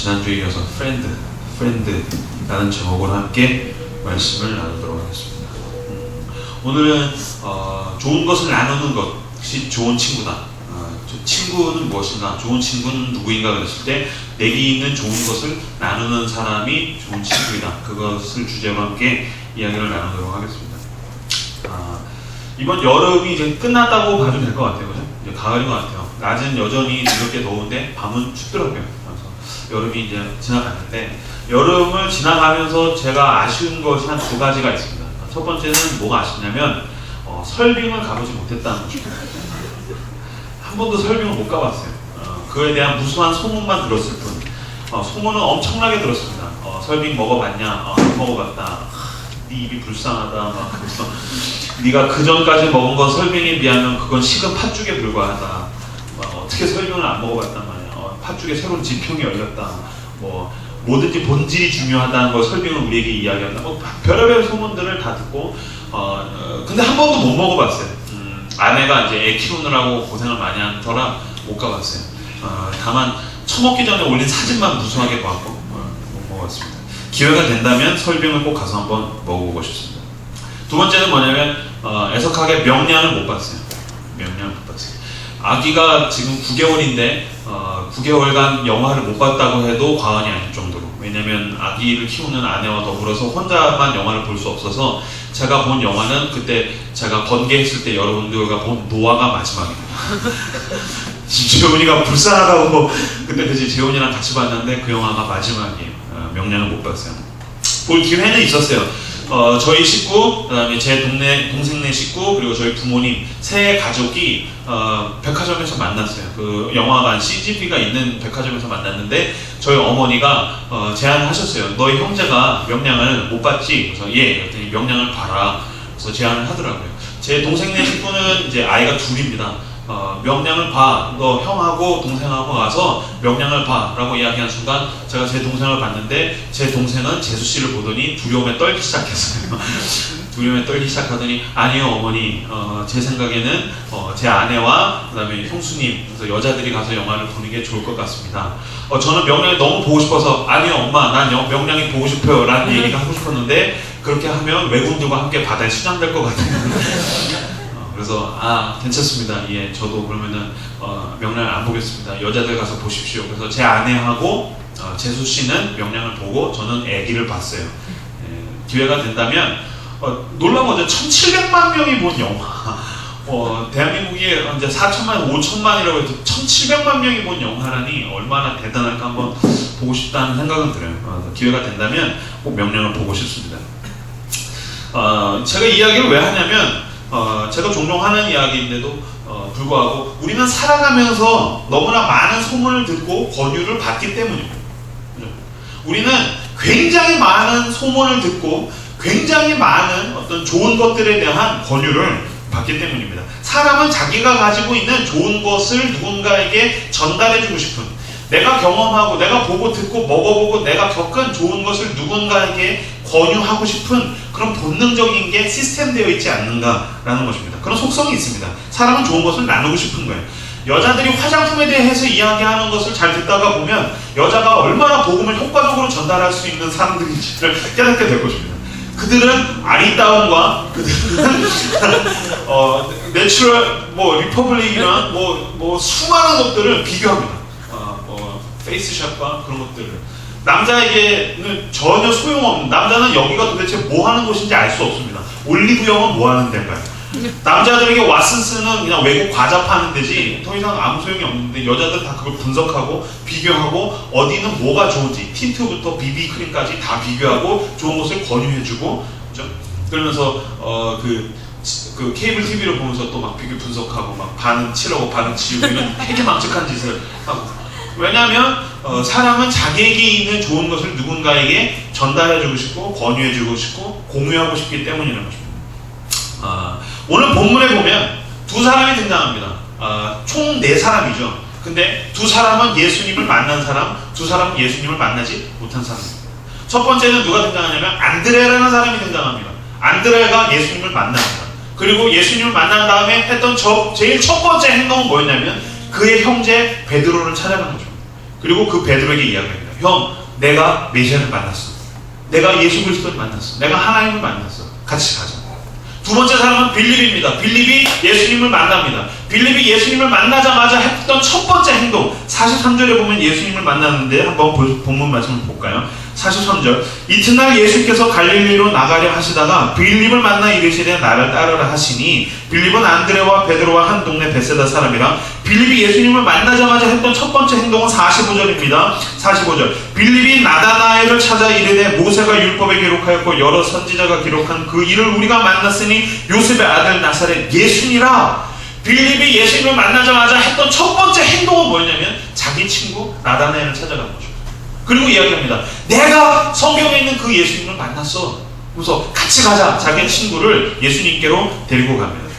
지난주에 이어서 프렌드라는 제목으로 함께 말씀을 나누도록 하겠습니다. 오늘은 좋은 것을 나누는 것이 좋은 친구다. 친구는 무엇인가? 좋은 친구는 누구인가 그랬을 때 내게 있는 좋은 것을 나누는 사람이 좋은 친구이다. 그것을 주제로 함께 이야기를 나누도록 하겠습니다. 이번 여름이 이제 끝났다고 봐도 될 것 같아요. 그죠? 이제 가을인 것 같아요. 낮은 여전히 무겁게 더운데 밤은 춥더라고요. 그래서 여름이 이제 지나갔는데, 여름을 지나가면서 제가 아쉬운 것이 한 두 가지가 있습니다. 첫 번째는 뭐가 아쉽냐면 설빙을 가보지 못했다는 것입니다. 한 번도 설빙을 못 가봤어요. 그에 대한 무수한 소문만 들었을 뿐. 소문은 엄청나게 들었습니다. 설빙 먹어봤냐? 안 먹어봤다. 네 입이 불쌍하다. 막 그래서 네가 그 전까지 먹은 건 설빙에 비하면 그건 식은 팥죽에 불과하다. 어떻게 설빙을 안 먹어봤단 말이야. 팥죽에 새로운 지평이 열렸다. 뭐든지 본질이 중요하다는 걸 설빙을 우리에게 이야기한다. 별의별 소문들을 다 듣고, 근데 한 번도 못 먹어봤어요. 아내가 이제 애 키우느라고 고생을 많이 한 터라 못 가봤어요. 다만 처먹기 전에 올린 사진만 무수하게 봤고 못 먹어봤습니다. 기회가 된다면 설빙을 꼭 가서 한번 먹어보고 싶습니다. 두 번째는 뭐냐면 애석하게 명량을 못 봤어요. 명량을 못 봤어요. 아기가 지금 9개월인데 9개월간 영화를 못 봤다고 해도 과언이 아닐 정도로. 왜냐면 아기를 키우는 아내와 더불어서 혼자만 영화를 볼 수 없어서 제가 본 영화는 그때 제가 번개했을 때 여러분들과 본 노아가 마지막입니다. 재훈이가 불쌍하다고 그때 그치 재훈이랑 같이 봤는데 그 영화가 마지막이에요. 명량을 못 봤어요. 볼 기회는 있었어요. 저희 식구, 그 다음에 제 동생네 식구, 그리고 저희 부모님 세 가족이 백화점에서 만났어요. 그 영화관 CGV가 있는 백화점에서 만났는데 저희 어머니가 제안하셨어요. 너희 형제가 명량을 못 봤지? 그래서 예, 그랬더니 명량을 봐라. 그래서 제안을 하더라고요. 제 동생네 식구는 이제 아이가 둘입니다. 명량을 봐. 너 형하고 동생하고 가서 명량을 봐 라고 이야기한 순간 제가 제 동생을 봤는데 제 동생은 재수씨를 보더니 두려움에 떨기 시작했어요. 두려움에 떨기 시작하더니 아니요 어머니, 제 생각에는 제 아내와 그 다음에 형수님, 그래서 여자들이 가서 영화를 보는 게 좋을 것 같습니다. 저는 명량이 너무 보고 싶어서 아니요 엄마 난 명량이 보고 싶어요 라는 얘기를 하고 싶었는데 그렇게 하면 외국인들과 함께 바다에 수장될 것 같아요. 그래서 괜찮습니다. 예, 저도 그러면은 명량을 안 보겠습니다. 여자들 가서 보십시오. 그래서 제 아내하고 재수 씨는 명량을 보고 저는 아기를 봤어요. 예, 기회가 된다면 놀라운 거죠. 1,700만 명이 본 영화. 대한민국이 이제 4천만, 5천만이라고 해서 1,700만 명이 본 영화라니 얼마나 대단할까 한번 보고 싶다는 생각은 들어요. 기회가 된다면 꼭 명량을 보고 싶습니다. 제가 이 이야기를 왜 하냐면 제가 종종 하는 이야기인데도 불구하고 우리는 살아가면서 너무나 많은 소문을 듣고 권유를 받기 때문입니다. 우리는 굉장히 많은 소문을 듣고 굉장히 많은 어떤 좋은 것들에 대한 권유를 받기 때문입니다. 사람은 자기가 가지고 있는 좋은 것을 누군가에게 전달해주고 싶은, 내가 경험하고 내가 보고 듣고 먹어보고 내가 겪은 좋은 것을 누군가에게 권유하고 싶은 그런 본능적인 게 시스템되어 있지 않는가라는 것입니다. 그런 속성이 있습니다. 사람은 좋은 것을 나누고 싶은 거예요. 여자들이 화장품에 대해서 이야기하는 것을 잘 듣다가 보면 여자가 얼마나 복음을 효과적으로 전달할 수 있는 사람들인지를 깨닫게 될 것입니다. 그들은 아리따움과 그들은 내추럴 리퍼블릭이랑 수많은 것들을 비교합니다. 페이스샷과 그런 것들을 남자에게는 전혀 소용없는, 남자는 여기가 도대체 뭐 하는 곳인지 알 수 없습니다. 올리브영은 뭐 하는 데인가요? 남자들에게 왓슨스는 그냥 외국 과자 파는 데지 더 이상 아무 소용이 없는데 여자들은 다 그걸 분석하고 비교하고 어디는 뭐가 좋은지 틴트부터 비비크림까지 다 비교하고 좋은 것을 권유해주고, 그렇죠? 그러면서 그 케이블 TV를 보면서 또 막 비교 분석하고 막 반은 칠하고 반은 지우고 이런 해괴망측한 짓을 하고. 왜냐하면 사람은 자기에게 있는 좋은 것을 누군가에게 전달해주고 싶고 권유해주고 싶고 공유하고 싶기 때문이라는 것입니다. 오늘 본문에 보면 두 사람이 등장합니다. 총 4사람이죠. 근데 두 사람은 예수님을 만난 사람, 두 사람은 예수님을 만나지 못한 사람입니다. 첫 번째는 누가 등장하냐면 안드레라는 사람이 등장합니다. 안드레가 예수님을 만납니다. 그리고 예수님을 만난 다음에 했던 제일 첫 번째 행동은 뭐였냐면 그의 형제 베드로를 찾아간 거죠. 그리고 그 베드로에게 이야기합니다. 형, 내가 메시아를 만났어. 내가 예수 그리스도를 만났어. 내가 하나님을 만났어. 같이 가자. 두 번째 사람은 빌립입니다. 빌립이 예수님을 만납니다. 빌립이 예수님을 만나자마자 했던 첫 번째 행동, 43절에 보면 예수님을 만났는데 한번 본문 말씀을 볼까요? 43절, 이튿날 예수께서 갈릴리로 나가려 하시다가 빌립을 만나 이르시되 나를 따르라 하시니 빌립은 안드레와 베드로와 한 동네 베세다 사람이라. 빌립이 예수님을 만나자마자 했던 첫 번째 행동은 45절입니다. 45절, 빌립이 나다나엘을 찾아 이르되 모세가 율법에 기록하였고 여러 선지자가 기록한 그 일을 우리가 만났으니 요셉의 아들 나사렛 예수니라. 빌립이 예수님을 만나자마자 했던 첫 번째 행동은 뭐였냐면 자기 친구 나다나엘을 찾아가는 거죠. 그리고 이야기합니다. 내가 성경에 있는 그 예수님을 만났어. 그래서 같이 가자. 자기 친구를 예수님께로 데리고 갑니다.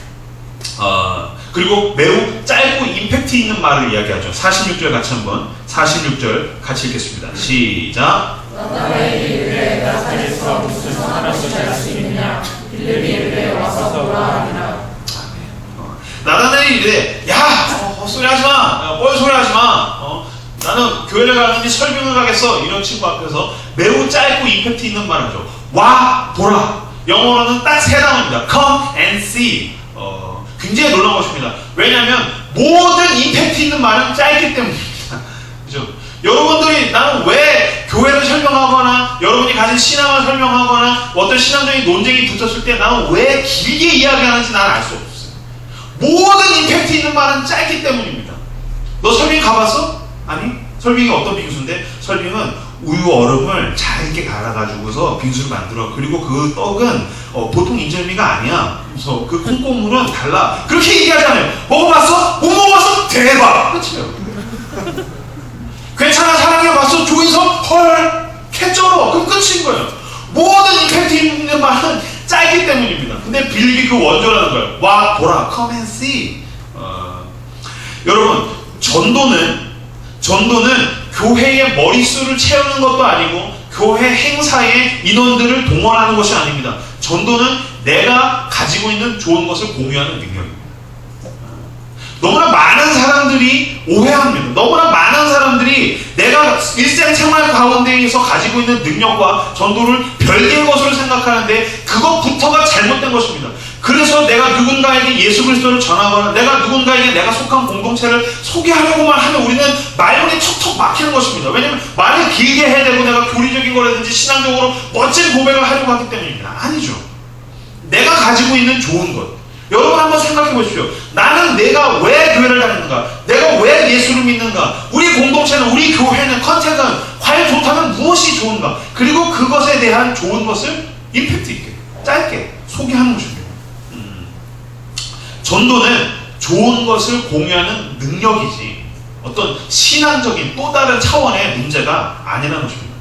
그리고 매우 짧고 임팩트 있는 말을 이야기하죠. 46절 같이 한번 46절 같이 읽겠습니다. 시작. 나다나엘이 이르되 나사렛에서 무슨 선한 것을 할 수 있느냐. 빌립이 이르되 와서 보라 하니라. 나다나엘이 이르되 야 헛소리 하지마. 뻘소리 하지마. 나는 교회를 가는지 설명을 가겠어. 이런 친구 앞에서 매우 짧고 임팩트 있는 말을 하죠. 와 보라. 영어로는 딱 세 단어입니다. Come and see. 굉장히 놀라운 것입니다. 왜냐하면 모든 임팩트 있는 말은 짧기 때문입니다. 그죠? 여러분들이 나는 왜 교회를 설명하거나 여러분이 가진 신앙을 설명하거나 어떤 신앙적인 논쟁이 붙었을 때 나는 왜 길게 이야기하는지 나는 알 수 없어요. 모든 임팩트 있는 말은 짧기 때문입니다. 너 설빙 가봤어? 아니, 설빙이 어떤 빙수인데, 설빙은 우유 얼음을 잘 이렇게 갈아가지고서 빙수를 만들어. 그리고 그 떡은 보통 인절미가 아니야. 그래서 그 콩고물은 달라. 그렇게 얘기하잖아요. 먹어봤어? 못 먹어봤어? 대박! 끝이에요. 괜찮아, 사랑해봤어? 조인성? 헐! 개쩔어! 그럼 끝인 거예요. 모든 임팩트 있는 말은 짧기 때문입니다. 근데 빌립이 그 원조라는 거예요. 와, 보라, come and see. 여러분, 전도는 교회의 머릿수를 채우는 것도 아니고 교회 행사에 인원들을 동원하는 것이 아닙니다. 전도는 내가 가지고 있는 좋은 것을 공유하는 능력입니다. 너무나 많은 사람들이 오해합니다. 너무나 많은 사람들이 내가 일생생활 가운데에서 가지고 있는 능력과 전도를 별개의 것으로 생각하는데 그것부터가 잘못된 것입니다. 그래서 내가 누군가에게 예수 그리스도를 전하거나 내가 누군가에게 내가 속한 공동체를 소개하려고만 하면 우리는 말문이 척척 막히는 것입니다. 왜냐하면 말을 길게 해야 되고 내가 교리적인 거라든지 신앙적으로 멋진 고백을 하려고 하기 때문입니다. 아니죠. 내가 가지고 있는 좋은 것. 여러분 한번 생각해 보십시오. 나는 내가 왜 교회를 다니는가? 내가 왜 예수를 믿는가? 우리 공동체는, 우리 교회는, 컨택은 과연 좋다면 무엇이 좋은가? 그리고 그것에 대한 좋은 것을 임팩트 있게, 짧게 소개하는 것입니다. 전도는 좋은 것을 공유하는 능력이지 어떤 신앙적인 또 다른 차원의 문제가 아니라는 것입니다.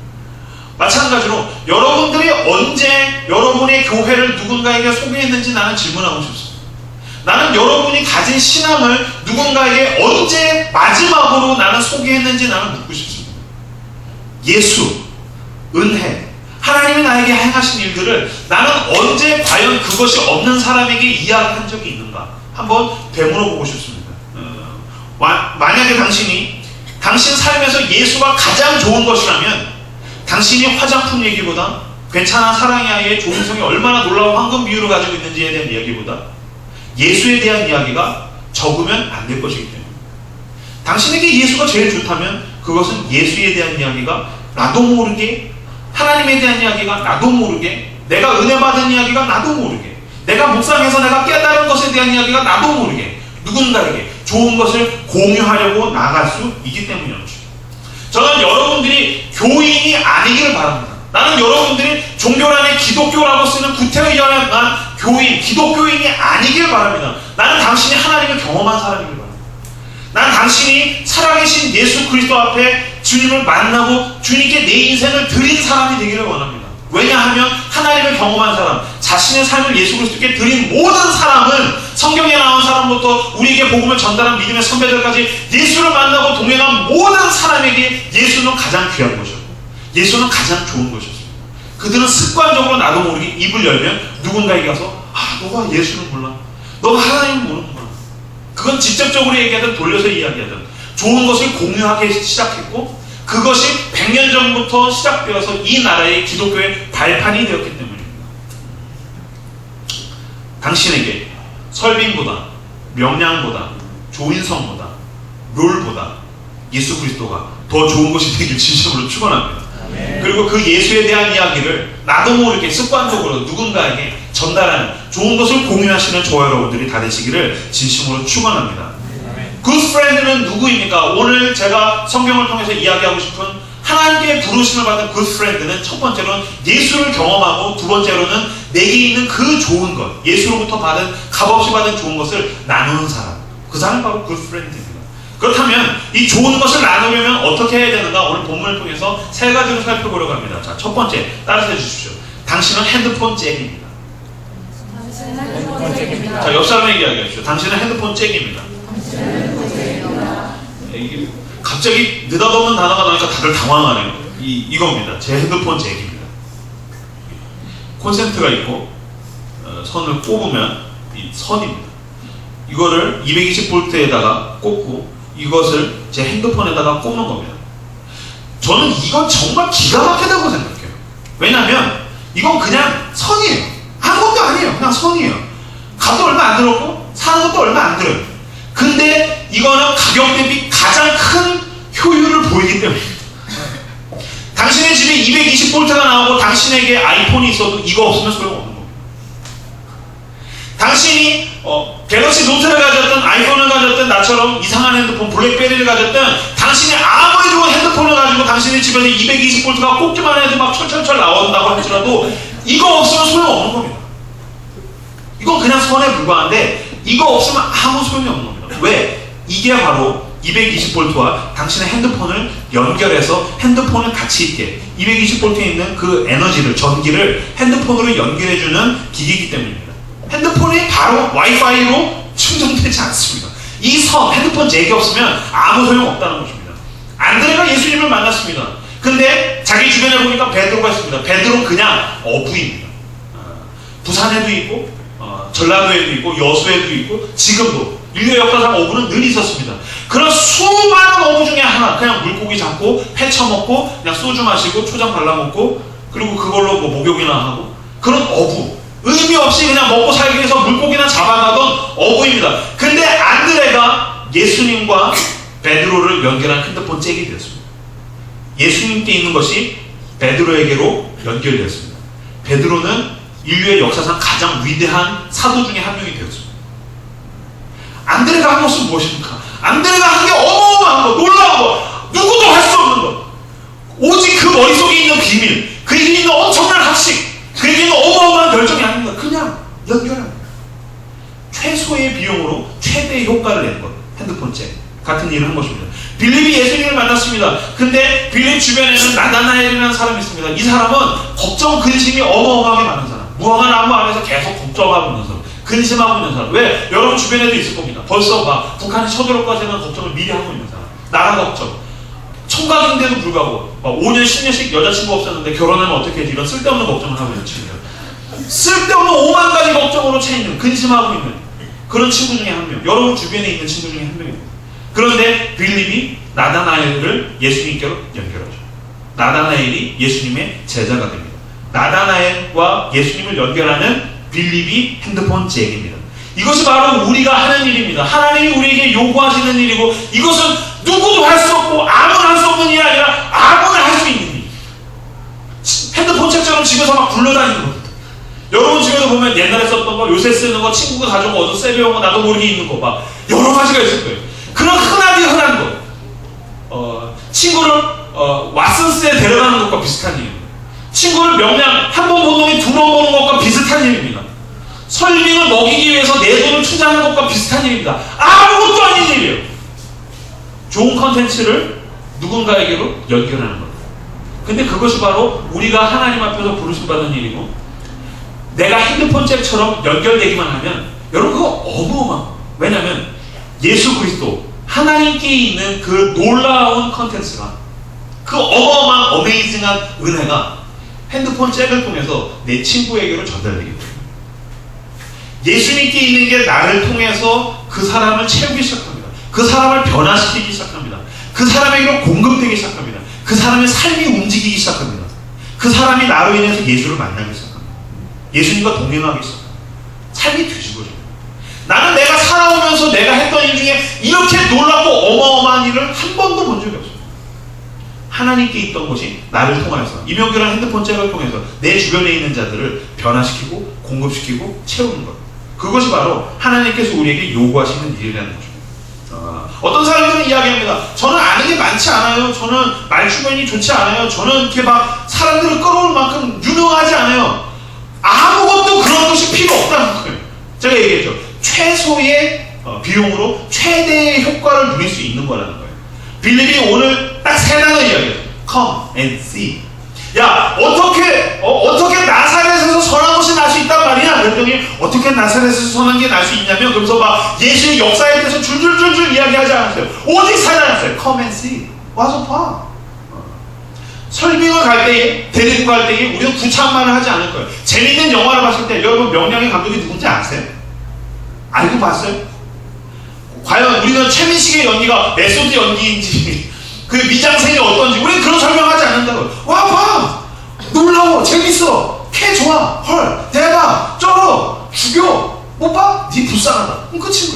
마찬가지로 여러분들이 언제 여러분의 교회를 누군가에게 소개했는지 나는 질문하고 싶습니다. 나는 여러분이 가진 신앙을 누군가에게 언제 마지막으로 나는 소개했는지 나는 묻고 싶습니다. 예수, 은혜, 하나님이 나에게 행하신 일들을 나는 언제 과연 그것이 없는 사람에게 이야기한 적이 있는가? 한번 되물어보고 싶습니다. 만약에 당신 삶에서 예수가 가장 좋은 것이라면 당신이 화장품 얘기보다 괜찮아 사랑의 아이의 조인성이 얼마나 놀라운 황금 비율을 가지고 있는지에 대한 이야기보다 예수에 대한 이야기가 적으면 안 될 것이기 때문에 당신에게 예수가 제일 좋다면 그것은 예수에 대한 이야기가 나도 모르게 하나님에 대한 이야기가 나도 모르게 내가 은혜 받은 이야기가 나도 모르게 내가 묵상해서 내가 깨달은 것에 대한 이야기가 나도 모르게 누군가에게 좋은 것을 공유하려고 나갈 수 있기 때문이었죠. 저는 여러분들이 교인이 아니기를 바랍니다. 나는 여러분들이 종교란에 기독교라고 쓰는 구태의연한 교인, 기독교인이 아니길 바랍니다. 나는 당신이 하나님을 경험한 사람이길 바랍니다. 나는 당신이 살아계신 예수 그리스도 앞에 주님을 만나고 주님께 내 인생을 드린 사람이 되기를 원합니다. 왜냐하면 하나님을 경험한 사람, 자신의 삶을 예수 그리스도께 드린 모든 사람은 성경에 나온 사람부터 우리에게 복음을 전달한 믿음의 선배들까지 예수를 만나고 동행한 모든 사람에게 예수는 가장 귀한 것이었고 예수는 가장 좋은 것이었습니다. 그들은 습관적으로 나도 모르게 입을 열면 누군가에게 가서 너가 예수를 몰라. 너가 하나님을 모르는구나. 그건 직접적으로 얘기하든 돌려서 이야기하든 좋은 것을 공유하기 시작했고 그것이 100년 전부터 시작되어서 이 나라의 기독교의 발판이 되었기 때문입니다. 당신에게 설빙보다, 명량보다, 조인성보다, 롤보다 예수 그리스도가 더 좋은 것이 되길 진심으로 축원합니다. 그리고 그 예수에 대한 이야기를 나도 모르게 습관적으로 누군가에게 전달하는 좋은 것을 공유하시는 저와 여러분들이 다 되시기를 진심으로 축원합니다. 굿 프렌드는 누구입니까? 오늘 제가 성경을 통해서 이야기하고 싶은 하나님께 부르심을 받은 굿 프렌드는 첫 번째로는 예수를 경험하고 두 번째로는 내게 있는 그 좋은 것, 예수로부터 받은 값없이 받은 좋은 것을 나누는 사람, 그 사람이 바로 굿 프렌드입니다. 그렇다면 이 좋은 것을 나누려면 어떻게 해야 되는가? 오늘 본문을 통해서 세 가지로 살펴보려고 합니다. 자, 첫 번째 따라서 해주십시오. 당신은 핸드폰 잭입니다. 자, 옆 사람에게 이야기하십시오. 당신은 핸드폰 잭입니다. 이게 갑자기 느닷없는 단어가 나오니까 다들 당황하네요. 이겁니다. 제 핸드폰 잭입니다. 콘센트가 있고 선을 꼽으면 이 선입니다. 이거를 220V에다가 꽂고 이것을 제 핸드폰에다가 꽂는 겁니다. 저는 이건 정말 기가 막히다고 생각해요. 왜냐하면 이건 그냥 선이에요. 아무것도 아니에요. 그냥 선이에요. 값도 얼마 안 들었고 사는 것도 얼마 안 들어요. 근데 이거는 가격 대비 가장 큰 효율을 보이기 때문입니다. 당신의 집에 220V가 나오고 당신에게 아이폰이 있어도 이거 없으면 소용없는 겁니다. 당신이 갤럭시 노트를 가졌든 아이폰을 가졌든 나처럼 이상한 핸드폰 블랙베리를 가졌든 당신이 아무리 좋은 핸드폰을 가지고 당신의 집에서 220V가 꽂기만 해도 막 철철철 나온다고 할지라도 이거 없으면 소용없는 겁니다. 이건 그냥 선에 불과한데 이거 없으면 아무 소용이 없는 겁니다. 왜? 이게 바로 220V와 당신의 핸드폰을 연결해서 핸드폰을 같이 있게 220V에 있는 그 에너지를, 전기를 핸드폰으로 연결해주는 기기이기 때문입니다. 핸드폰이 바로 와이파이로 충전되지 않습니다. 이 선, 핸드폰 잭이 없으면 아무 소용 없다는 것입니다. 안드레가 예수님을 만났습니다. 근데 자기 주변에 보니까 베드로가 있습니다. 베드로는 그냥 어부입니다. 부산에도 있고 전라도에도 있고 여수에도 있고 지금도 인류 역사상 어부는 늘 있었습니다. 그런 수많은 어부 중에 하나, 그냥 물고기 잡고 회 처먹고 그냥 소주 마시고 초장 발라먹고 그리고 그걸로 뭐 목욕이나 하고 그런 어부, 의미 없이 그냥 먹고 살기 위해서 물고기나 잡아가던 어부입니다. 근데 안드레가 예수님과 베드로를 연결한 핸드폰 잭이 되었습니다. 예수님께 있는 것이 베드로에게로 연결되었습니다. 베드로는 인류의 역사상 가장 위대한 사도 중에 한 명이 되었습니다. 안드레가 한 것은 무엇입니까? 안드레가 한 게 어마어마한 것, 놀라운 것, 누구도 할 수 없는 것, 오직 그 머릿속에 있는 비밀, 그에게 있는 엄청난 학식, 그에게 있는 어마어마한 결정이 아닙니다. 그냥 연결합니다. 최소의 비용으로 최대의 효과를 내는 것, 핸드폰 잭 같은 일을 한 것입니다. 빌립이 예수님을 만났습니다. 근데 빌립 주변에는 나다나엘이라는 사람이 있습니다. 이 사람은 걱정, 근심이 어마어마하게 많은 사람, 무화과 나무 안에서 계속 걱정하고 있는 사람, 근심하고 있는 사람. 왜? 여러분 주변에도 있을 겁니다. 벌써 막 북한이 쳐들어올 것에 대한 걱정을 미리 하고 있는 사람, 나라 걱정. 총각인데도 불구하고 막 5년, 10년씩 여자친구 없었는데 결혼하면 어떻게 해지? 이런 쓸데없는 걱정을 하고 있는 친구들. 쓸데없는 5만 가지 걱정으로 채 있는, 근심하고 있는 그런 친구 중에 한 명. 여러분 주변에 있는 친구 중에 한 명입니다. 그런데 빌립이 나다나엘을 예수님께로 연결하죠. 나다나엘이 예수님의 제자가 됩니다. 나다나엘과 예수님을 연결하는 빌립이 핸드폰 잭입니다. 이것이 바로 우리가 하는 일입니다. 하나님이 우리에게 요구하시는 일이고 이것은 누구도 할 수 없고 아무나 할 수 없는 일이 아니라 아무나 할 수 있는 일. 핸드폰 책처럼 집에서 막 굴러다니는 겁니다. 여러분 집에서 보면 옛날에 썼던 거, 요새 쓰는 거, 친구가 가져온 거, 어디서 세배온 거, 나도 모르게 있는 거 막 여러 가지가 있을 거예요. 그런 흔한 거. 친구를 왓슨스에 데려가는 것과 비슷한 일입니다. 친구를 명량 한 번 보는 놈이 두 번 보는 것과 비슷한 일입니다. 설빙을 먹이기 위해서 내 돈을 투자하는 것과 비슷한 일입니다. 아무것도 아닌 일이에요. 좋은 컨텐츠를 누군가에게로 연결하는 겁니다. 근데 그것이 바로 우리가 하나님 앞에서 부르심받은 일이고 내가 핸드폰 잭처럼 연결되기만 하면 여러분 그거 어마어마해요. 왜냐하면 예수 그리스도 하나님께 있는 그 놀라운 컨텐츠가 그 어마어마한 어메이징한 은혜가 핸드폰 잭을 통해서 내 친구에게로 전달되기 때문에 예수님께 있는 게 나를 통해서 그 사람을 채우기 시작합니다. 그 사람을 변화시키기 시작합니다. 그 사람에게로 공급되기 시작합니다. 그 그 사람의 삶이 움직이기 시작합니다. 그 사람이 나로 인해서 예수를 만나기 시작합니다. 예수님과 동행하기 시작합니다. 삶이 뒤집어져요. 나는 내가 살아오면서 내가 했던 일 중에 이렇게 놀랍고 어마어마한 일을 한 번도 본 적이 없어요. 하나님께 있던 것이 나를 통하여서, 이명규라는 핸드폰 잭을 통해서 내 주변에 있는 자들을 변화시키고 공급시키고 채우는 것. 그것이 바로 하나님께서 우리에게 요구하시는 일이라는 거죠. 어떤 사람들은 이야기합니다. 저는 아는 게 많지 않아요. 저는 말주변이 좋지 않아요. 저는 이렇게 막 사람들을 끌어올 만큼 유명하지 않아요. 아무것도 그런 것이 필요 없다는 거예요. 제가 얘기했죠. 최소의 비용으로 최대의 효과를 누릴 수 있는 거라는 거예요. 빌립이 오늘 딱 세 단어 이야기해요. Come and see. 야, 어떻게 나사렛에서 선한 것이 날 수 있단 말이냐? 그랬더니 어떻게 나사렛에서 선한 게 날 수 있냐면, 그러면서 막 예수의 역사에 대해서 줄줄줄줄 이야기하지 않았어요. 오직 사랑했어요. Come and see. 와서 봐. 설빙을 갈 때에, 데리고 갈 때에 우리는 구차한 말을 하지 않을 거예요. 재밌는 영화를 봤을 때 여러분 명량의 감독이 누군지 아세요? 알고 봤어요? 과연 우리는 최민식의 연기가 메소드 연기인지 그 미장센이 어떤지 우리는 그런 설명하지 않는다고요. 와 봐! 놀라워! 재밌어! 캐 좋아! 헐! 대박! 쩔어! 죽여! 못 봐? 니 불쌍하다. 그럼 끝인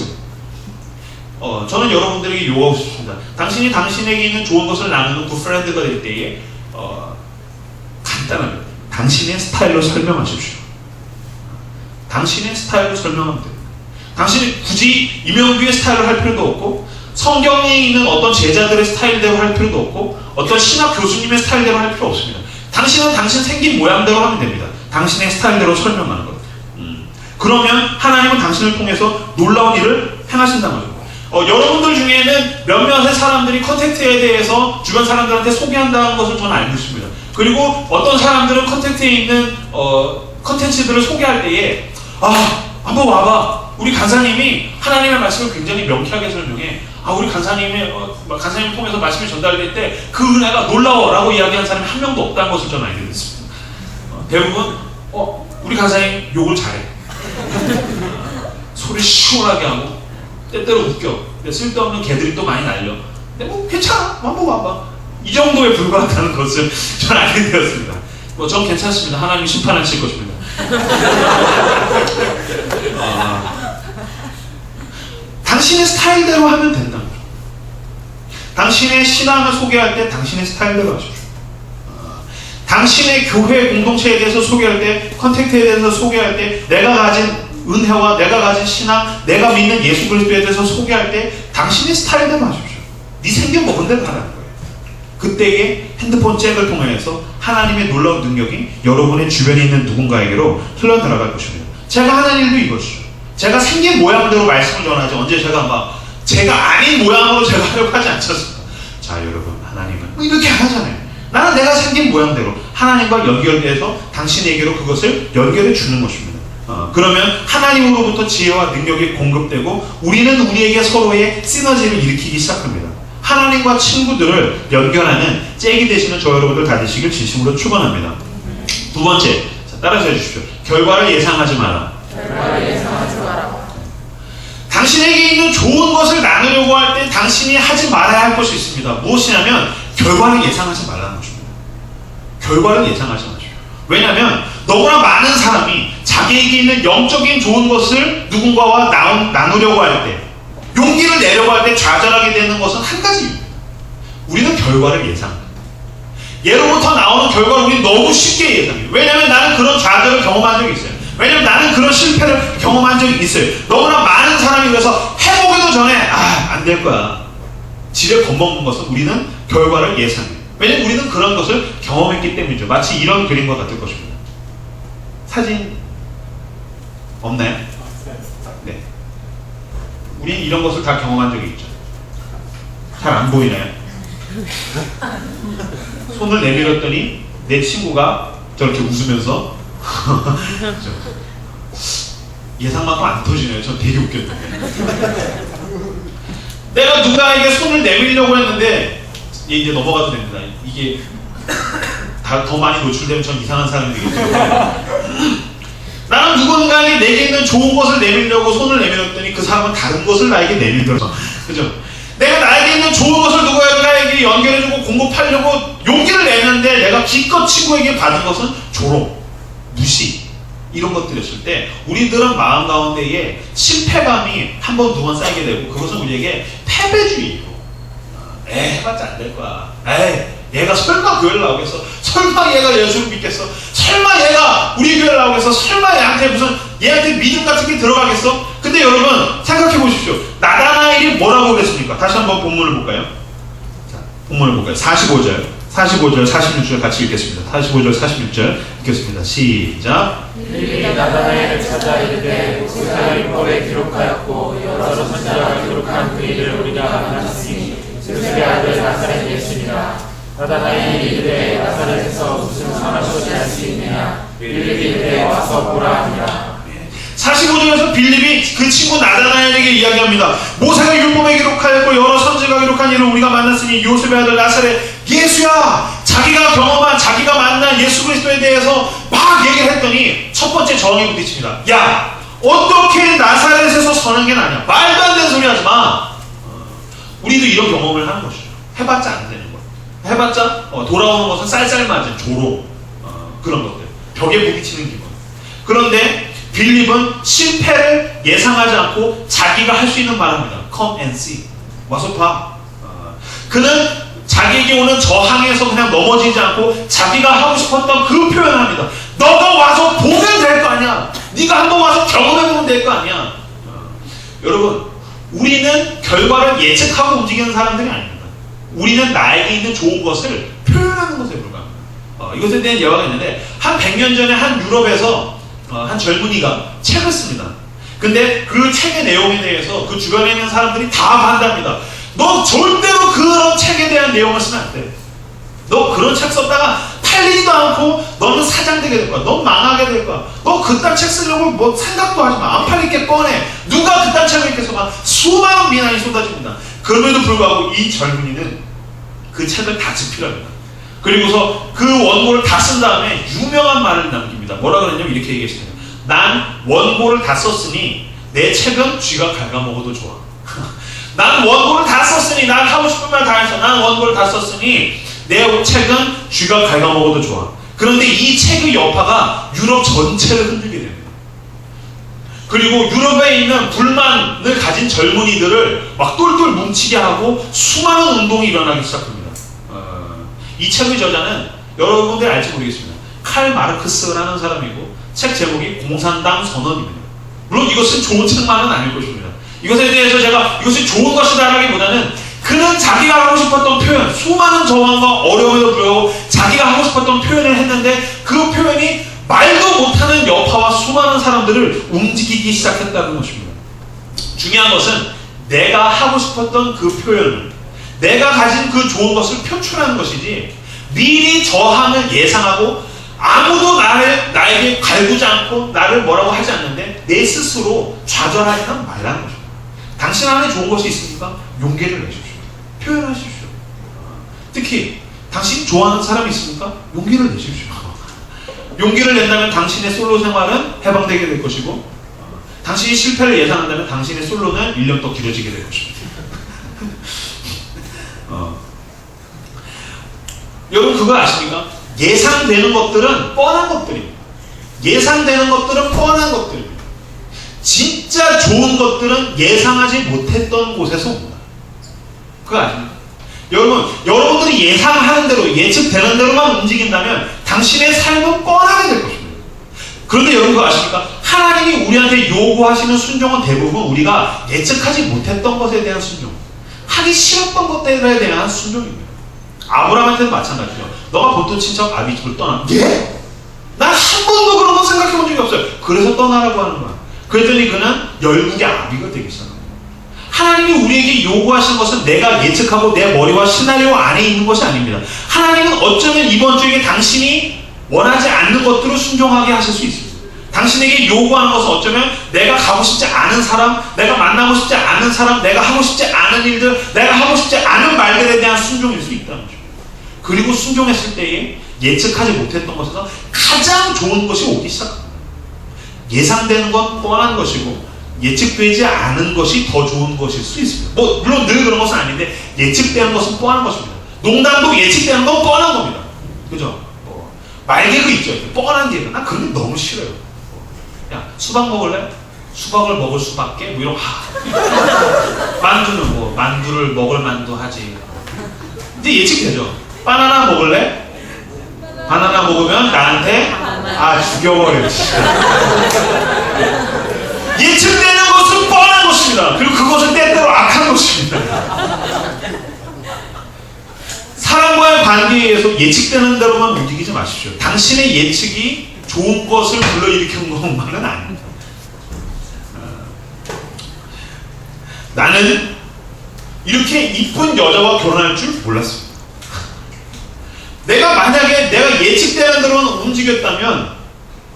거예요. 저는 여러분들에게 요구하고 싶습니다. 당신이 당신에게 있는 좋은 것을 나누는 굿프렌드가 될 때에 간단합니다. 당신의 스타일로 설명하십시오. 당신의 스타일로 설명하면 돼요. 당신이 굳이 이명규의 스타일로 할 필요도 없고, 성경에 있는 어떤 제자들의 스타일대로 할 필요도 없고, 어떤 신학 교수님의 스타일대로 할 필요 없습니다. 당신은 당신 생긴 모양대로 하면 됩니다. 당신의 스타일대로 설명하는 것. 그러면 하나님은 당신을 통해서 놀라운 일을 행하신다는 거죠. 여러분들 중에는 몇몇의 사람들이 컨택트에 대해서 주변 사람들한테 소개한다는 것을 저는 알고 있습니다. 그리고 어떤 사람들은 컨택트에 있는 컨텐츠들을 소개할 때에 한번 와봐. 우리 간사님이 하나님의 말씀을 굉장히 명쾌하게 설명해. 우리 간사님을 통해서 말씀이 전달될 때 그 은혜가 놀라워라고 이야기하는 사람이 한 명도 없다는 것을 저는 알게 됐습니다. 대부분 우리 간사님 욕을 잘해. 소리 시원하게 하고 때때로 웃겨. 근데 쓸데없는 개들이 또 많이 날려. 근데 뭐 괜찮아. 한번 와봐. 이 정도에 불과하다는 것을 저는 알게 되었습니다. 전 괜찮습니다. 하나님이 심판하실 것입니다. 당신의 스타일대로 하면 된다는 거죠. 당신의 신앙을 소개할 때 당신의 스타일대로 하십시오. 당신의 교회 공동체에 대해서 소개할 때, 컨택트에 대해서 소개할 때, 내가 가진 은혜와 내가 가진 신앙, 내가 믿는 예수 그리스도에 대해서 소개할 때 당신의 스타일대로 하십시오. 네 생겨 먹은 대로 하라는 거예요. 그때에 핸드폰 잭을 통해서 하나님의 놀라운 능력이 여러분의 주변에 있는 누군가에게로 흘러들어갈 것입니다. 제가 하는 일도 이것이죠. 제가 생긴 모양대로 말씀을 전하지, 언제 제가 아닌 모양으로 제가 하려고 하지 않잖습니다. 자, 여러분, 하나님은 이렇게 하잖아요. 나는 내가 생긴 모양대로 하나님과 연결돼서 당신에게로 그것을 연결해 주는 것입니다. 그러면 하나님으로부터 지혜와 능력이 공급되고 우리는 우리에게 서로의 시너지를 일으키기 시작합니다. 하나님과 친구들을 연결하는 잭이 되시는 저 여러분들 다 되시길 진심으로 축원합니다. 두 번째, 따라서 해주십시오. 결과를 예상하지 마라. 당신에게 있는 좋은 것을 나누려고 할 때 당신이 하지 말아야 할 것이 있습니다. 무엇이냐면 결과를 예상하지 말라는 것입니다. 결과를 예상하지 마십시오. 왜냐하면 너무나 많은 사람이 자기에게 있는 영적인 좋은 것을 누군가와 나누려고 할 때, 용기를 내려고 할 때 좌절하게 되는 것은 한 가지입니다. 우리는 결과를 예상합니다. 예로부터 나오는 결과를 우리는 너무 쉽게 예상해요. 왜냐하면 나는 그런 좌절을 경험한 적이 있어요. 왜냐면 나는 그런 실패를 경험한 적이 있어요. 너무나 많은 사람이 그래서 해보기도 전에 안 될 거야. 지레 겁먹는 것은 우리는 결과를 예상해요. 왜냐면 우리는 그런 것을 경험했기 때문이죠. 마치 이런 그림과 같을 것입니다. 사진 없나요? 네. 우리는 이런 것을 다 경험한 적이 있죠. 잘 안 보이나요? 손을 내밀었더니 내 친구가 저렇게 웃으면서 예상만큼 안 터지네요. 전 되게 웃겼는데. 내가 누군가에게 손을 내밀려고 했는데, 이제 넘어가도 됩니다. 이게 더 많이 노출되면 전 이상한 사람이 되겠죠. 나는 누군가에게 내게 있는 좋은 것을 내밀려고 손을 내밀었더니 그 사람은 다른 것을 나에게 내밀더라고요. 그죠? 내가 나에게 있는 좋은 것을 누군가에게 누군가에게 연결해주고 공급하려고 용기를 내는데 내가 기껏 친구에게 받은 것은 조롱, 무시 이런 것들이었을 때 우리들은 마음 가운데에 실패감이 한 번, 두 번 쌓이게 되고 그것은 우리에게 패배주의예요. 해봤자 안 될 거야. 얘가 설마 교회를 나오겠어? 설마 얘가 예수를 믿겠어? 설마 얘가 우리 교회를 나오겠어? 설마 얘한테 믿음 같은 게 들어가겠어? 근데 여러분 생각해 보십시오. 나다나엘이 뭐라고 그랬습니까? 다시 한번 본문을 볼까요? 자, 본문을 볼까요? 45절, 46절 같이 읽겠습니다. 45절, 46절 읽겠습니다. 시작. 빌립이 나다나엘을 찾아 이르되 그 사람이 법에 기록하였고 여러 선지자가 기록한 그 일을 우리가 만났으니 요셉의 아들 나사렛 예수니라. 나다나엘이 이르되 나사렛에서 무슨 선한 것이 할 수 있느냐. 빌립이 이르되 와서 보라 하니라. 45절에서 빌립이 그 친구 나다나엘에게 이야기합니다. 모세가 율법에 기록하였고 여러 선지자가 기록한 일을 우리가 만났으니 요셉의 아들 나사렛 예수야. 자기가 경험한, 자기가 만난 예수 그리스도에 대해서 막 얘기를 했더니 첫 번째 저항에 부딪힙니다. 야, 어떻게 나사렛에서 선한 게 나냐? 말도 안 되는 소리 하지 마. 우리도 이런 경험을 하는 것이죠. 해봤자 안 되는 것. 해봤자 돌아오는 것은 쌀쌀맞은 조롱, 그런 것들. 벽에 부딪히는 기분. 그런데 빌립은 실패를 예상하지 않고 자기가 할 수 있는 말을 합니다. Come and see. 와서 봐. 그는 자기에게 오는 저항에서 그냥 넘어지지 않고 자기가 하고 싶었던 그 표현을 합니다. 너가 와서 보면 될 거 아니야. 네가 한번 와서 경험해보면 될 거 아니야. 여러분, 우리는 결과를 예측하고 움직이는 사람들이 아닙니다. 우리는 나에게 있는 좋은 것을 표현하는 것에 불과합니다. 이것에 대한 예화가 있는데 한 100년 전에 한 유럽에서 한 젊은이가 책을 씁니다. 근데 그 책의 내용에 대해서 그 주변에 있는 사람들이 다 반대합니다. 너 절대로 그런 책에 대한 내용을 쓰면 안 돼. 너 그런 책 썼다가 팔리지도 않고 너는 사장되게 될 거야. 넌 망하게 될 거야. 너 그딴 책 쓰려고 뭐 생각도 하지 마. 안 팔릴 게 뻔해. 누가 그딴 책을 읽겠어? 막 수많은 비난이 쏟아집니다. 그럼에도 불구하고 이 젊은이는 그 책을 다 집필합니다. 그리고서 그 원고를 다 쓴 다음에 유명한 말을 남깁니다. 뭐라 그랬냐면 이렇게 얘기했어요. 난 원고를 다 썼으니 내 책은 쥐가 갉아먹어도 좋아. 난 원고를 다 썼으니 난 하고 싶은 말 다 했어. 난 원고를 다 썼으니 내 책은 쥐가 갉아먹어도 좋아. 그런데 이 책의 여파가 유럽 전체를 흔들게 됩니다. 그리고 유럽에 있는 불만을 가진 젊은이들을 막 똘똘 뭉치게 하고 수많은 운동이 일어나기 시작합니다. 이 책의 저자는 여러분들 알지 모르겠습니다. 칼 마르크스라는 사람이고 책 제목이 공산당 선언입니다. 물론 이것은 좋은 책만은 아닐 것입니다. 이것에 대해서 제가 이것이 좋은 것이다라기보다는 그는 자기가 하고 싶었던 표현, 수많은 저항과 어려움에도 불구하고 자기가 하고 싶었던 표현을 했는데 그 표현이 말도 못하는 여파와 수많은 사람들을 움직이기 시작했다는 것입니다. 중요한 것은 내가 하고 싶었던 그 표현을, 내가 가진 그 좋은 것을 표출하는 것이지 미리 저항을 예상하고 아무도 나에게 갈구지 않고 나를 뭐라고 하지 않는데 내 스스로 좌절하지는 말라는 것입니다. 당신 안에 좋은 것이 있습니까? 용기를 내십시오. 표현하십시오. 특히 당신 좋아하는 사람이 있습니까? 용기를 내십시오. 용기를 낸다면 당신의 솔로 생활은 해방되게 될 것이고 당신이 실패를 예상한다면 당신의 솔로는 1년 더 길어지게 될 것입니다. 여러분 그거 아십니까? 예상되는 것들은 뻔한 것들입니다. 예상되는 것들은 뻔한 것들입니다. 진짜 좋은 것들은 예상하지 못했던 곳에서 옵니다. 그거 아십니까? 여러분들이 예상하는 대로, 예측되는 대로만 움직인다면 당신의 삶은 뻔하게 될 것입니다. 그런데 여러분 그거 아십니까? 하나님이 우리한테 요구하시는 순종은 대부분 우리가 예측하지 못했던 것에 대한 순종, 하기 싫었던 것들에 대한 순종입니다. 아브라함한테도 마찬가지죠. 너가 보통 친척 아비 집을 떠나. 예? 난 한 번도 그런 거 생각해 본 적이 없어요. 그래서 떠나라고 하는 거야. 그랬더니 그는 열국의 아비가 되기 시작합니다. 하나님이 우리에게 요구하시는 것은 내가 예측하고 내 머리와 시나리오 안에 있는 것이 아닙니다. 하나님은 어쩌면 이번 주에 당신이 원하지 않는 것들을 순종하게 하실 수 있습니다. 당신에게 요구하는 것은 어쩌면 내가 가고 싶지 않은 사람, 내가 만나고 싶지 않은 사람, 내가 하고 싶지 않은 일들, 내가 하고 싶지 않은 말들에 대한 순종일 수 있다는 거죠. 그리고 순종했을 때에 예측하지 못했던 것에서 가장 좋은 것이 오기 시작합니다. 예상되는 건 뻔한 것이고 예측되지 않은 것이 더 좋은 것일 수 있습니다. 뭐 물론 늘 그런 것은 아닌데 예측되는 것은 뻔한 것입니다. 농담도 예측되는 건 뻔한 겁니다. 그죠? 말개그 있죠. 뻔한 개그. 난 그런 게 너무 싫어요. 야, 수박 먹을래? 수박을 먹을 수밖에? 뭐 이런 만두는 뭐 만두를 먹을 만두 하지. 이제 예측되죠. 바나나 먹을래? 바나나 먹으면 나한테 죽여버려. 예측되는 것은 뻔한 것입니다. 그리고 그것은 때때로 악한 것입니다. 사람과의 관계에 의해서 예측되는 대로만 움직이지 마십시오. 당신의 예측이 좋은 것을 불러일으키는 것만은 아닙니다. 나는 이렇게 이쁜 여자와 결혼할 줄 몰랐습니다. 만약에 내가 예측되는 대로만 움직였다면,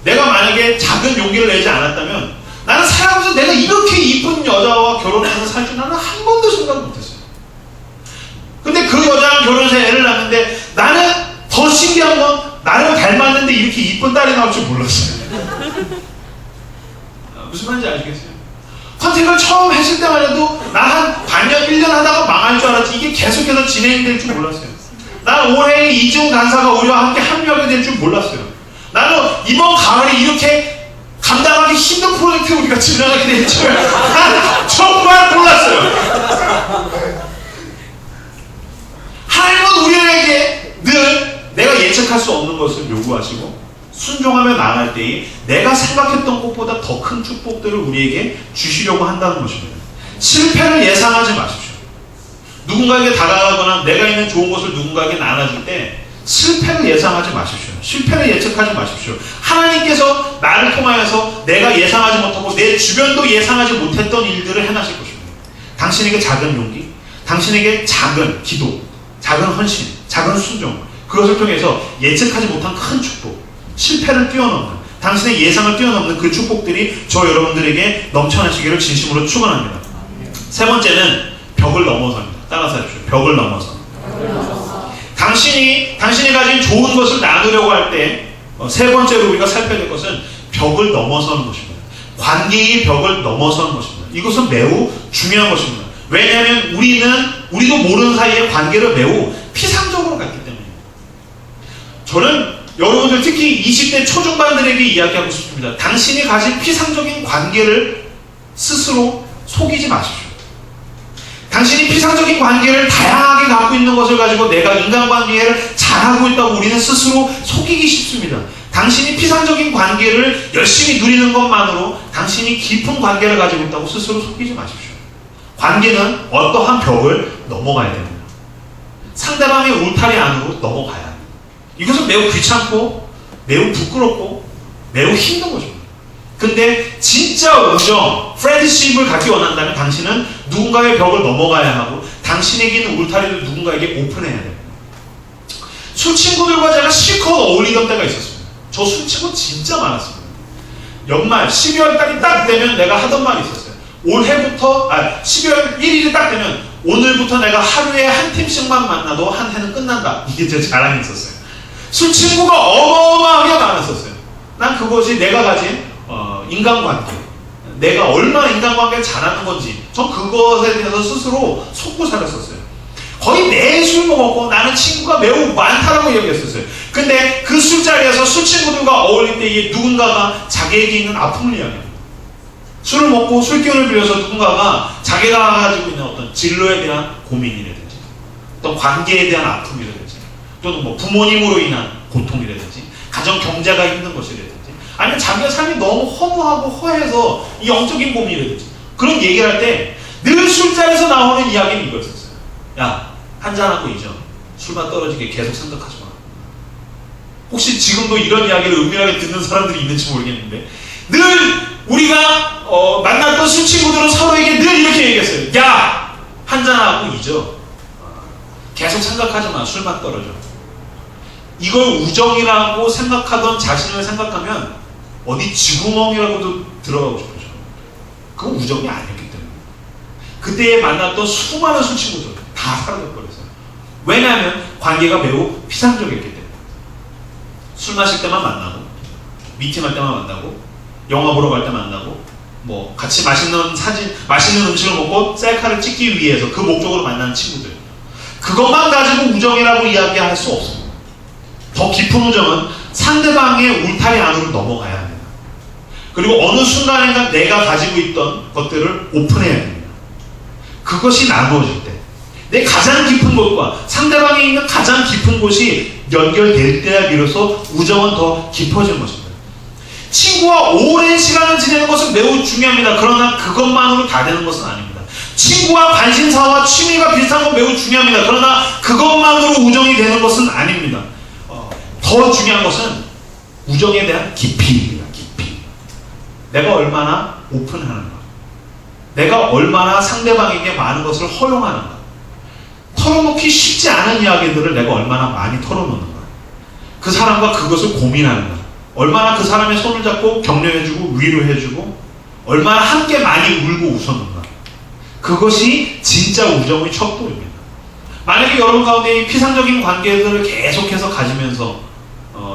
내가 만약에 작은 용기를 내지 않았다면, 나는 살아가면서 내가 이렇게 이쁜 여자와 결혼해서 살 줄 나는 한 번도 생각 못했어요. 근데 그 여자랑 결혼해서 애를 낳는데, 나는 더 신기한 건 나를 닮았는데 이렇게 이쁜 딸이 나올 줄 몰랐어요. 무슨 말인지 아시겠어요? 컨택을 처음 했을 때만 해도 나 한 반년, 1년 하다가 망할 줄 알았지 이게 계속해서 진행될 줄 몰랐어요. 나는 올해 이중 간사가 우리와 함께 합류하게 될 줄 몰랐어요. 나는 이번 가을에 이렇게 감당하기 힘든 프로젝트를 우리가 진행하게 될 줄 난 정말 몰랐어요. 하나님은 우리에게 늘 내가 예측할 수 없는 것을 요구하시고 순종하며 나아갈 때에 내가 생각했던 것보다 더 큰 축복들을 우리에게 주시려고 한다는 것입니다. 실패를 예상하지 마십시오. 누군가에게 다가가거나 내가 있는 좋은 것을 누군가에게 나눠줄 때 실패를 예상하지 마십시오. 실패를 예측하지 마십시오. 하나님께서 나를 통하여서 내가 예상하지 못하고 내 주변도 예상하지 못했던 일들을 해나실 것입니다. 당신에게 작은 용기, 당신에게 작은 기도, 작은 헌신, 작은 순종, 그것을 통해서 예측하지 못한 큰 축복, 실패를 뛰어넘는, 당신의 예상을 뛰어넘는 그 축복들이 저 여러분들에게 넘쳐나시기를 진심으로 축원합니다. 세 번째는 벽을 넘어서입니다. 따라서 해주십시오. 벽을 넘어서. 당신이 가진 좋은 것을 나누려고 할 때 세 번째로 우리가 살펴야 될 것은 벽을 넘어서는 것입니다. 관계의 벽을 넘어서는 것입니다. 이것은 매우 중요한 것입니다. 왜냐하면 우리도 모르는 사이에 관계를 매우 피상적으로 갔기 때문입니다. 저는 여러분들 특히 20대 초중반들에게 이야기하고 싶습니다. 당신이 가진 피상적인 관계를 스스로 속이지 마십시오. 당신이 피상적인 관계를 다양하게 갖고 있는 것을 가지고 내가 인간관계를 잘하고 있다고 우리는 스스로 속이기 쉽습니다. 당신이 피상적인 관계를 열심히 누리는 것만으로 당신이 깊은 관계를 가지고 있다고 스스로 속이지 마십시오. 관계는 어떠한 벽을 넘어가야 됩니다. 상대방의 울타리 안으로 넘어가야 합니다. 이것은 매우 귀찮고 매우 부끄럽고 매우 힘든 것입니다. 근데 진짜 우정, 프렌드십을 갖기 원한다면 당신은 누군가의 벽을 넘어가야 하고 당신에게 있는 울타리를 누군가에게 오픈해야 됩니다. 술 친구들과 제가 실컷 어울리던 때가 있었습니다. 저 술 친구 진짜 많았습니다. 연말 12월 달이 딱 되면 내가 하던 말이 있었어요. 올해부터 12월 1일이 딱 되면 오늘부터 내가 하루에 한 팀씩만 만나도 한 해는 끝난다. 이게 제 자랑이 있었어요. 술 친구가 어마어마하게 많았었어요. 난 그것이 내가 가진 인간관계, 내가 얼마나 인간관계를 잘하는 건지 전 그것에 대해서 스스로 속고 살았었어요. 거의 매일 술 먹었고 나는 친구가 매우 많다라고 얘기했었어요. 근데 그 술자리에서 술 친구들과 어울릴 때에 누군가가 자기에게 있는 아픔을 이야기합니다. 술을 먹고 술 기운을 빌려서 누군가가 자기가 가지고 있는 어떤 진로에 대한 고민이라든지 어떤 관계에 대한 아픔이라든지 또는 뭐 부모님으로 인한 고통이라든지 가정 경제가 힘든 것이라든지 아니면 자기의 삶이 너무 허무하고 허해서 이 영적인 고민이라든지 그런 얘기를 할 때 늘 술자리에서 나오는 이야기는 이거였었어요. 야, 한잔하고 잊어. 술만 떨어지게 계속 생각하지 마. 혹시 지금도 이런 이야기를 은밀하게 듣는 사람들이 있는지 모르겠는데 늘 우리가 만났던 술 친구들은 서로에게 늘 이렇게 얘기했어요. 야, 한잔하고 잊어. 계속 생각하지 마. 술만 떨어져. 이걸 우정이라고 생각하던 자신을 생각하면 어디 쥐구멍이라고도 들어가고 싶어요. 그건 우정이 아니었기 때문에. 그때에 만났던 수많은 술 친구들 다 사라져버렸어요. 왜냐하면 관계가 매우 피상적이었기 때문에. 술 마실 때만 만나고 미팅할 때만 만나고 영화 보러 갈 때 만나고 뭐 같이 맛있는 음식을 먹고 셀카를 찍기 위해서 그 목적으로 만나는 친구들. 그것만 가지고 우정이라고 이야기할 수 없습니다. 더 깊은 우정은 상대방의 울타리 안으로 넘어가야 합니다. 그리고 어느 순간인가 내가 가지고 있던 것들을 오픈해야 됩니다. 그것이 나누어질 때 내 가장 깊은 곳과 상대방이 있는 가장 깊은 곳이 연결될 때야 비로소 우정은 더 깊어지는 것입니다. 친구와 오랜 시간을 지내는 것은 매우 중요합니다. 그러나 그것만으로 다 되는 것은 아닙니다. 친구와 관심사와 취미가 비슷한 건 매우 중요합니다. 그러나 그것만으로 우정이 되는 것은 아닙니다. 더 중요한 것은 우정에 대한 깊이입니다. 깊이. 내가 얼마나 오픈하는가. 내가 얼마나 상대방에게 많은 것을 허용하는가. 털어놓기 쉽지 않은 이야기들을 내가 얼마나 많이 털어놓는가. 그 사람과 그것을 고민하는가. 얼마나 그 사람의 손을 잡고 격려해주고 위로해주고 얼마나 함께 많이 울고 웃었는가. 그것이 진짜 우정의 척도입니다. 만약에 여러분 가운데 이 피상적인 관계들을 계속해서 가지면서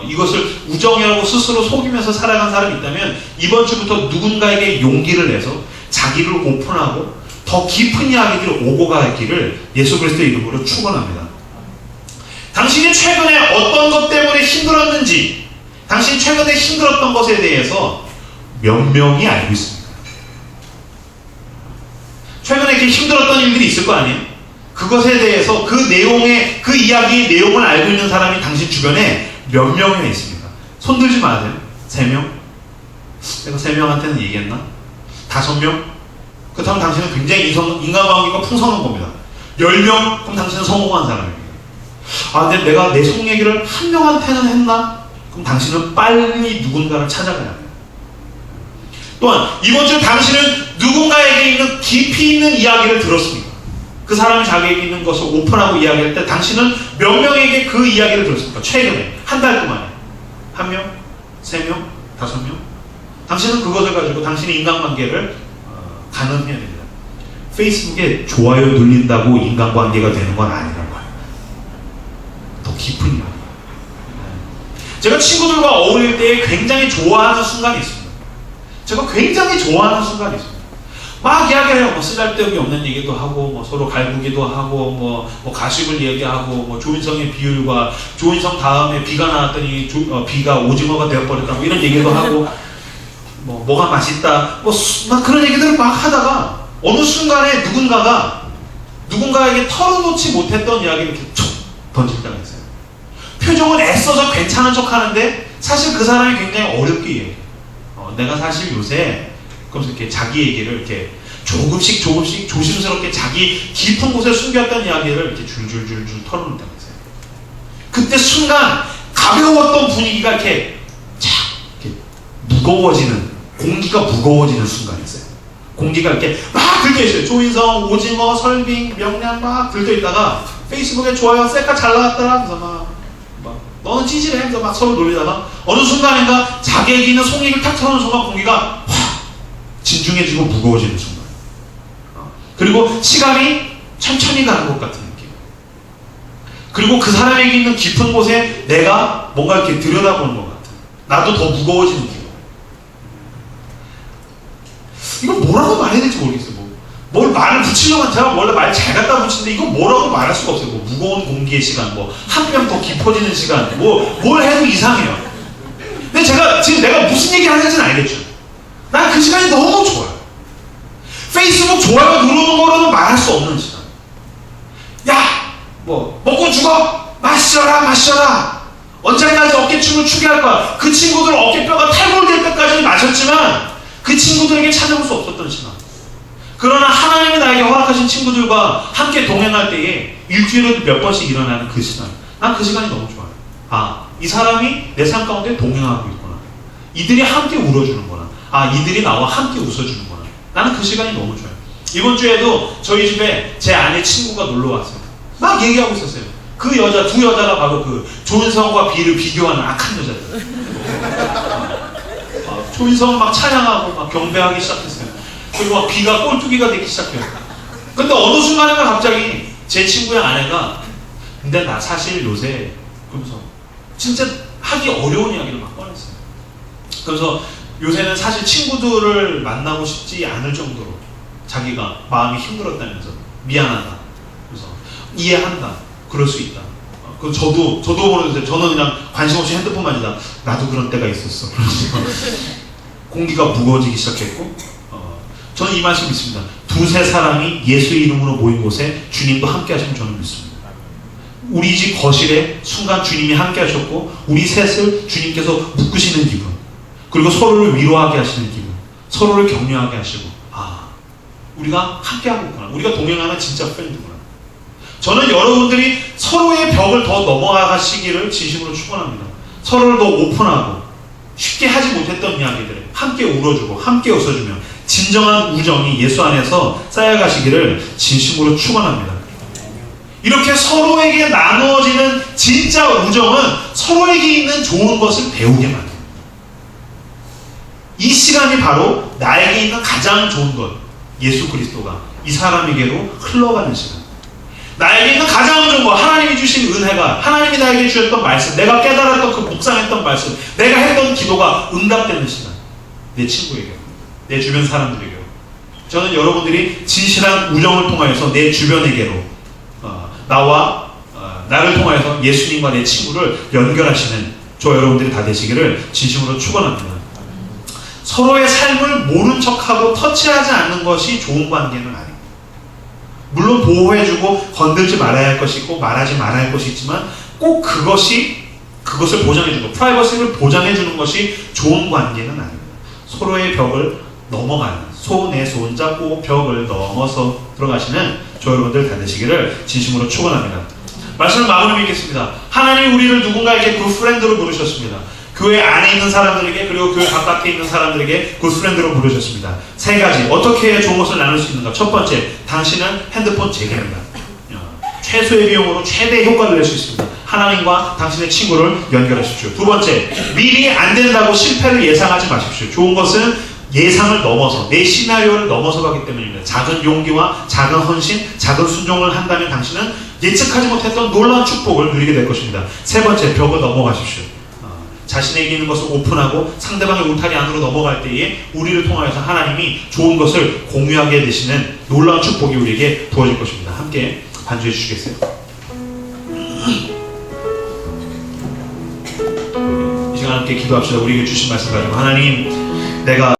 이것을 우정이라고 스스로 속이면서 살아간 사람이 있다면 이번 주부터 누군가에게 용기를 내서 자기를 오픈하고 더 깊은 이야기들이 오고 가기를 예수 그리스도의 이름으로 축원합니다. 당신이 최근에 어떤 것 때문에 힘들었는지, 당신이 최근에 힘들었던 것에 대해서 몇 명이 알고 있습니까? 최근에 이렇게 힘들었던 일들이 있을 거 아니에요? 그것에 대해서 그 내용의, 그 이야기의 내용을 알고 있는 사람이 당신 주변에 몇 명이나 있습니까? 손 들지 마세요. 3명? 내가 3명한테는 얘기했나? 5명? 그렇다면 당신은 굉장히 인간관계가 풍성한 겁니다. 10명? 그럼 당신은 성공한 사람입니다. 아, 근데 내가 내 속 얘기를 한 명한테는 했나? 그럼 당신은 빨리 누군가를 찾아가야 합니다. 또한 이번 주 당신은 누군가에게 있는 깊이 있는 이야기를 들었습니까? 그 사람이 자기에게 있는 것을 오픈하고 이야기할 때 당신은 몇 명에게 그 이야기를 들었습니까? 최근에 한 달 동안에 1명? 3명? 5명? 당신은 그것을 가지고 당신의 인간관계를 가능해야 됩니다. 페이스북에 좋아요 눌린다고 인간관계가 되는 건 아니라고 해요. 더 깊은 이야기. 제가 친구들과 어울릴 때 굉장히 좋아하는 순간이 있습니다. 제가 굉장히 좋아하는 순간이 있습니다. 막 이야기해요. 뭐 쓰잘데기 없는 얘기도 하고, 뭐 서로 갈구기도 하고, 뭐 가십을 얘기하고, 뭐 조인성의 비율과 조인성 다음에 비가 나왔더니 비가 오징어가 되어버렸다, 뭐 이런 얘기도 하고, 뭐가 맛있다, 막 그런 얘기들을 막 하다가 어느 순간에 누군가에게 털어놓지 못했던 이야기를 이렇게 툭 던질 때가 있어요. 표정은 애써서 괜찮은 척 하는데 사실 그 사람이 굉장히 어렵게 얘기해요. 내가 사실 요새 그러면서 이렇게 자기 얘기를 이렇게 조금씩 조심스럽게 자기 깊은 곳에 숨겼던 이야기를 이렇게 줄줄줄줄 털어놓는 때가 있어요. 그때 순간 가벼웠던 분위기가 이렇게 무거워지는, 공기가 무거워지는 순간이었어요. 공기가 이렇게 막 들떠있어요. 조인성, 오징어, 설빙, 명량 막 들떠있다가 페이스북에 좋아요, 셀카 잘 나왔더라. 그래서 막 너는 찌질해. 그래서 막 서로 놀리다가 어느 순간인가 자기에게 있는 속얘기를 탁 털어놓는 순간 공기가 확 진중해지고 무거워지는 순간. 그리고 시간이 천천히 가는 것 같은 느낌. 그리고 그 사람에게 있는 깊은 곳에 내가 뭔가 이렇게 들여다보는 것 같아. 나도 더 무거워지는 기분. 이거 뭐라고 말해야 될지 모르겠어요. 뭘 말을 붙이려고 하면 제가 원래 말 잘 갖다 붙이는데 이거 뭐라고 말할 수가 없어요. 무거운 공기의 시간, 한 뼘 더 깊어지는 시간, 뭘 해도 이상해요. 근데 지금 내가 무슨 얘기 하는지는 알겠죠. 난 그 시간이 너무 좋아요. 페이스북 좋아요 누르는 거로는 말할 수 없는 시간. 야, 먹고 죽어, 마셔라. 언제까지 어깨춤을 추게 할 거야. 그 친구들 어깨뼈가 탈골될 때까지는 마셨지만 그 친구들에게 찾아볼 수 없었던 시간. 그러나 하나님이 나에게 허락하신 친구들과 함께 동행할 때에 일주일에도 몇 번씩 일어나는 그 시간. 난 그 시간이 너무 좋아요. 아, 이 사람이 내 삶 가운데 동행하고 있구나. 이들이 함께 울어주는구나. 아, 이들이 나와 함께 웃어주는구나. 나는 그 시간이 너무 좋아요. 이번 주에도 저희 집에 제 아내 친구가 놀러 왔어요. 막 얘기하고 있었어요. 두 여자가 바로 그 조인성과 비를 비교하는 악한 여자들. 조인성은 막 찬양하고 막 경배하기 시작했어요. 그리고 막 비가 꼴뚜기가 되기 시작해요. 근데 어느 순간에 갑자기 제 친구의 아내가 근데 나 사실 요새 그러면서 진짜 하기 어려운 이야기를 막 꺼냈어요. 그래서 요새는 사실 친구들을 만나고 싶지 않을 정도로 자기가 마음이 힘들었다면서 미안하다, 그래서 이해한다, 그럴 수 있다. 그 저도 모르는데 저는 그냥 관심 없이 핸드폰 만지다 나도 그런 때가 있었어. 공기가 무거워지기 시작했고, 저는 이 말씀 믿습니다. 두세 사람이 예수 이름으로 모인 곳에 주님도 함께 하시면 저는 믿습니다. 우리 집 거실에 순간 주님이 함께 하셨고, 우리 셋을 주님께서 묶으시는 기분, 그리고 서로를 위로하게 하시는 기분, 서로를 격려하게 하시고, 우리가 함께 하고 있구나, 우리가 동행하는 진짜 프렌드구나. 저는 여러분들이 서로의 벽을 더 넘어가시기를 진심으로 축원합니다. 서로를 더 오픈하고 쉽게 하지 못했던 이야기들을 함께 울어주고 함께 웃어주며 진정한 우정이 예수 안에서 쌓여가시기를 진심으로 축원합니다. 이렇게 서로에게 나누어지는 진짜 우정은 서로에게 있는 좋은 것을 배우게 만듭니다. 이 시간이 바로 나에게 있는 가장 좋은 것, 예수 그리스도가 이 사람에게로 흘러가는 시간. 나에게 있는 가장 좋은 것, 하나님이 주신 은혜가, 하나님이 나에게 주셨던 말씀, 내가 깨달았던 그 묵상했던 말씀, 내가 했던 기도가 응답되는 시간. 내 친구에게, 내 주변 사람들에게. 저는 여러분들이 진실한 우정을 통하여서 내 주변에게로 나와 나를 통하여서 예수님과 내 친구를 연결하시는 저 여러분들이 다 되시기를 진심으로 축원합니다. 서로의 삶을 모른 척하고 터치하지 않는 것이 좋은 관계는 아닙니다. 물론 보호해주고 건들지 말아야 할 것이 있고 말하지 말아야 할 것이 있지만 꼭 그것을 보장해주고 프라이버시를 보장해주는 것이 좋은 관계는 아닙니다. 서로의 벽을 넘어가는, 손에 손잡고 벽을 넘어서 들어가시는 저 여러분들 다 되시기를 진심으로 축원합니다. 말씀을 마무리 맺겠습니다. 하나님 우리를 누군가에게 그 프렌드로 부르셨습니다. 교회 안에 있는 사람들에게, 그리고 교회 바깥에 있는 사람들에게 그 프렌드로 부르셨습니다. 세 가지, 어떻게 해야 좋은 것을 나눌 수 있는가? 첫 번째, 당신은 핸드폰 재개입니다. 최소의 비용으로 최대의 효과를 낼 수 있습니다. 하나님과 당신의 친구를 연결하십시오. 두 번째, 미리 안 된다고 실패를 예상하지 마십시오. 좋은 것은 예상을 넘어서, 내 시나리오를 넘어서 가기 때문입니다. 작은 용기와 작은 헌신, 작은 순종을 한다면 당신은 예측하지 못했던 놀라운 축복을 누리게 될 것입니다. 세 번째, 벽을 넘어가십시오. 자신에게 있는 것을 오픈하고 상대방의 울타리 안으로 넘어갈 때에 우리를 통하여서 하나님이 좋은 것을 공유하게 되시는 놀라운 축복이 우리에게 부어질 것입니다. 함께 반주해 주시겠어요? 이 시간 함께 기도합시다. 우리에게 주신 말씀 가지고, 하나님, 내가